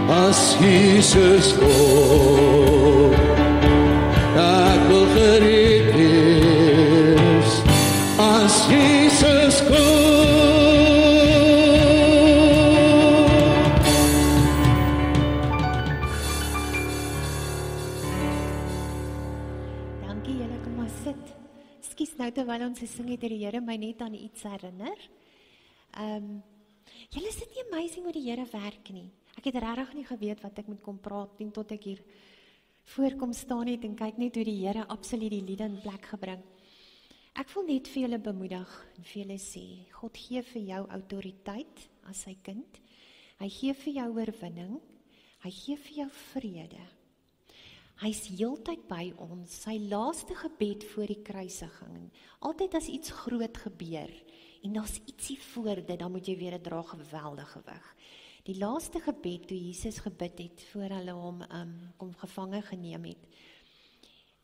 as Jesus kom. Ja, ek wil gereed wees as Jesus kom. Dankie, julle kom maar sit. Skus nou terwyl ons gesing het, die Here my net aan iets herinner. Julle is dit nie amazing hoe die Here werk nie. Ek het regtig nie geweet wat ek moet kom praat nie tot ek hier voorkom staan het en kyk net hoe die Here absoluut die liede in plek gebring. Ek wil net vir julle bemoedig en vir julle sê, God gee vir jou autoriteit as sy kind. Hy gee vir jou oorwinning. Hy gee vir jou vrede. Hy is heeltyd by ons. Sy laaste gebed voor die kruisiging. Altyd as iets groot gebeur En daar's ietsie voor dit, dan moet jy weet, dit dra geweldige gewig. Die laaste gebed, toe Jesus gebid het, voor hulle hom kom gevange geneem het,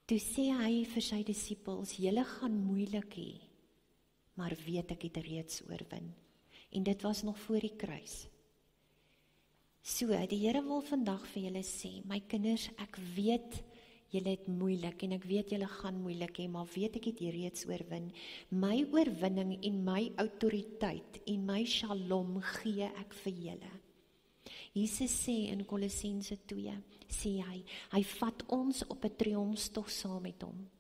toe sê hy vir sy disippels, julle gaan moeilik hê, maar weet ek het reeds oorwin. En dit was nog voor die kruis. So, die Here wil vandag vir julle sê, my kinders, ek weet, julle het moeilik, en ek weet julle gaan moeilik hê, maar weet ek het hier reeds oorwin. My oorwinning en my autoriteit en my shalom gee ek vir julle. Jesus sê in Kolossense 2, sê hy vat ons op 'n triomftog saam met hom.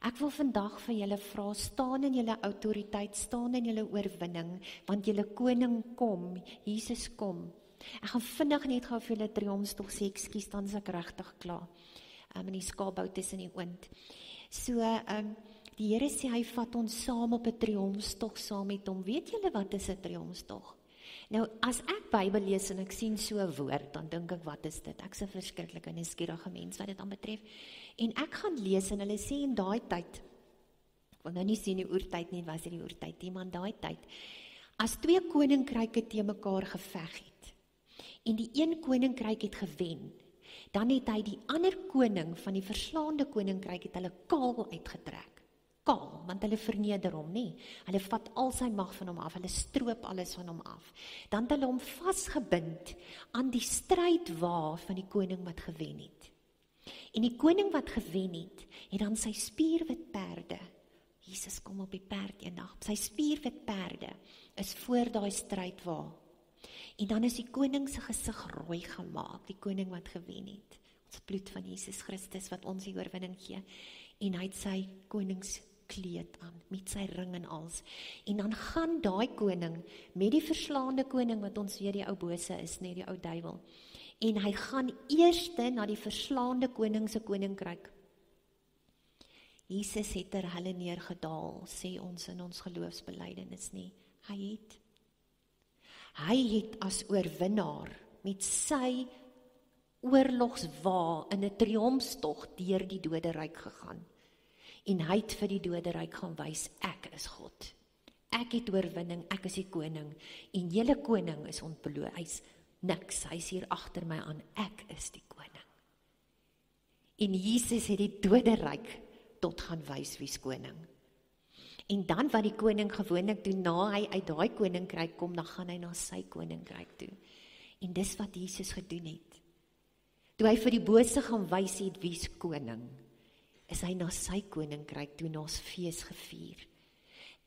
Ek wil vandag vir julle vra, staan in julle autoriteit, staan in julle oorwinning, want julle koning kom, Jesus kom. Ek gaan vinnig net gou vir julle triomftog sê, ekskuus, dan is ek regtig klaar. In die skaapbou tussen die oond. So, die Here sê, hy vat ons saam op 'n triomftog saam met hom. Weet julle wat is 'n triomftog? Nou, as ek Bybel lees en ek sien so 'n woord, dan dink ek, wat is dit? Ek's 'n verskriklike nuuskierige mens wat dit dan betref. En ek gaan lees en hulle sê in daai tyd, ek wil nou nie sien die oertyd nie, was dit die oertyd nie, maar daai tyd, as twee koninkryke teen mekaar geveg het, en die een koninkryk het gewen, dan het hy die ander koning van die verslaande koninkryk het hulle kaal uitgetrek. Kaal, want hulle verneder hom, nie. Hulle vat al sy mag van hom af, hulle stroop alles van hom af. Dan het hulle hom vasgebind aan die strydwa van die koning wat gewen het. En die koning wat gewen het dan sy spierwit perde, Jesus kom op die perd eendag, sy spierwit perde is voor daai strydwa. En dan is die koning se gesig rooi gemaak, die koning wat gewen het. Ons bloed van Jesus Christus wat ons die oorwinning gee. En hy het sy koningskleed aan, met sy ring en als. En dan gaan daai koning, met die verslaande koning, wat ons weet die ou bose is, net die ou duiwel. En hy gaan eerste na die verslaande koning se koninkryk. Jesus het hulle neergedaal, sê ons in ons geloofsbelijdenis nie. Hy het as oorwinnaar met sy oorlogswa in 'n triomftog deur die doderyk gegaan. En hy het vir die doderyk gaan wys, ek is God. Ek het oorwinning, ek is die koning. En julle koning is ontbloot, hy's niks, hy's hier agter my aan, ek is die koning. En Jesus het die doderyk tot gaan wys wie's koning. En dan wat die koning gewoonlik doen, na hy uit daai koninkryk kom, dan gaan hy na sy koninkryk toe. En dis wat Jesus gedoen het. Toe hy vir die bose gaan wys het wie's koning, is hy na sy koninkryk toe, na ons fees gevier.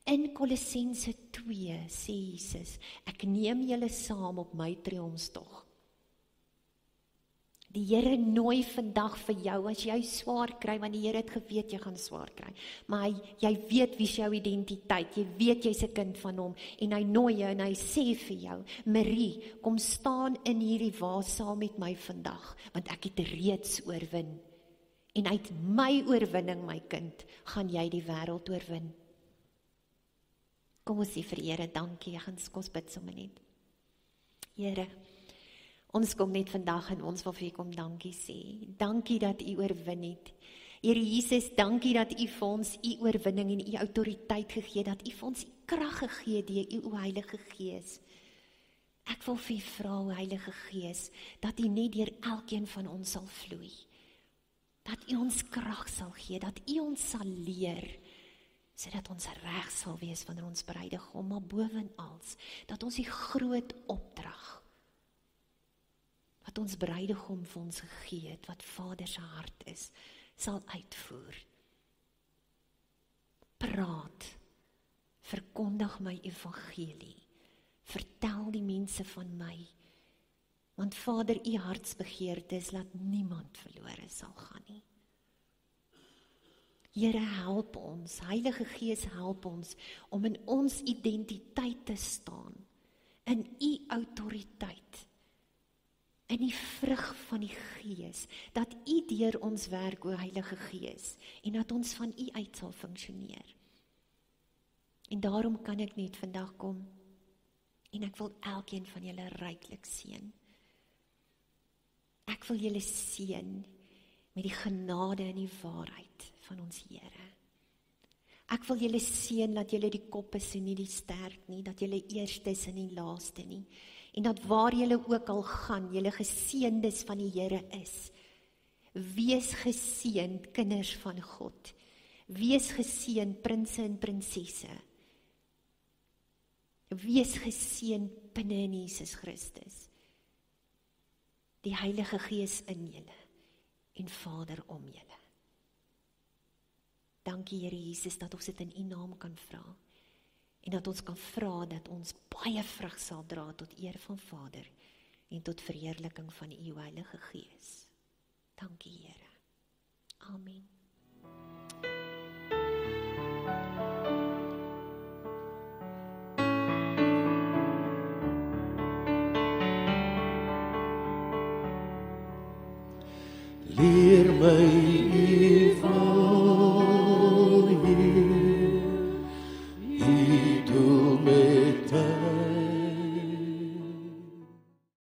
In Kolossense 2 sê Jesus, ek neem julle saam op my triomftog. Die Here nooi vandag vir jou, as jy swaar kry, want die Here het geweet jy gaan swaar kry, maar jy weet wie is jou identiteit, jy weet jy's 'n kind van hom, en hy nooi jou en hy sê vir jou, Marie, kom staan in hierdie wa saam met my vandag, want ek het reeds oorwin, en uit my oorwinning, my kind, gaan jy die wêreld oorwin. Kom ons sê vir Here, dankie, kom ons bid sommer net. Here, ons kom net vandag en ons wil vir U kom dankie sê. Dankie dat U oorwin het. Here Jesus, dankie dat U vir ons U oorwinning en U autoriteit gegee, dat U vir ons U krag gegee deur U Heilige Gees. Ek wil vir U vra, Heilige Gees, dat U net deur elkeen van ons sal vloei. Dat U ons krag sal gee, dat U ons sal leer, sodat ons reg sal wees wanneer ons bruidegom, maar bovenals, dat ons die groot opdrag wat ons bruidegom vir ons gegee het, wat Vader se hart is, sal uitvoer. Praat, verkondig my evangelie, vertel die mense van my, want Vader, U hartsbegeerte is, laat niemand verlore sal gaan nie. Here, help ons, Heilige Gees help ons, om in ons identiteit te staan, in U autoriteit, in die vrug van die Gees, dat U deur ons werk, o Heilige Gees, en dat ons van U uit sal funksioneer. En daarom kan ek net vandag kom, en ek wil elkeen van julle ryklik seën. Ek wil julle seën met die genade en die waarheid van ons Here. Ek wil julle seën dat julle die kop is en nie die sterk nie, dat julle eerste is en nie laaste nie. En dat waar julle ook al gaan, julle geseëndes van die Here is. Wees geseënd, kinders van God. Wees geseënd, prinse en prinsesse. Wees geseënd binne in Jesus Christus. Die Heilige Gees in julle en Vader om julle. Dankie Here Jesus dat ons dit in U naam kan vra. En dat ons kan vra dat ons baie vrug sal dra tot eer van Vader en tot verheerliking van U Heilige Gees. Dankie Here. Amen. Leer my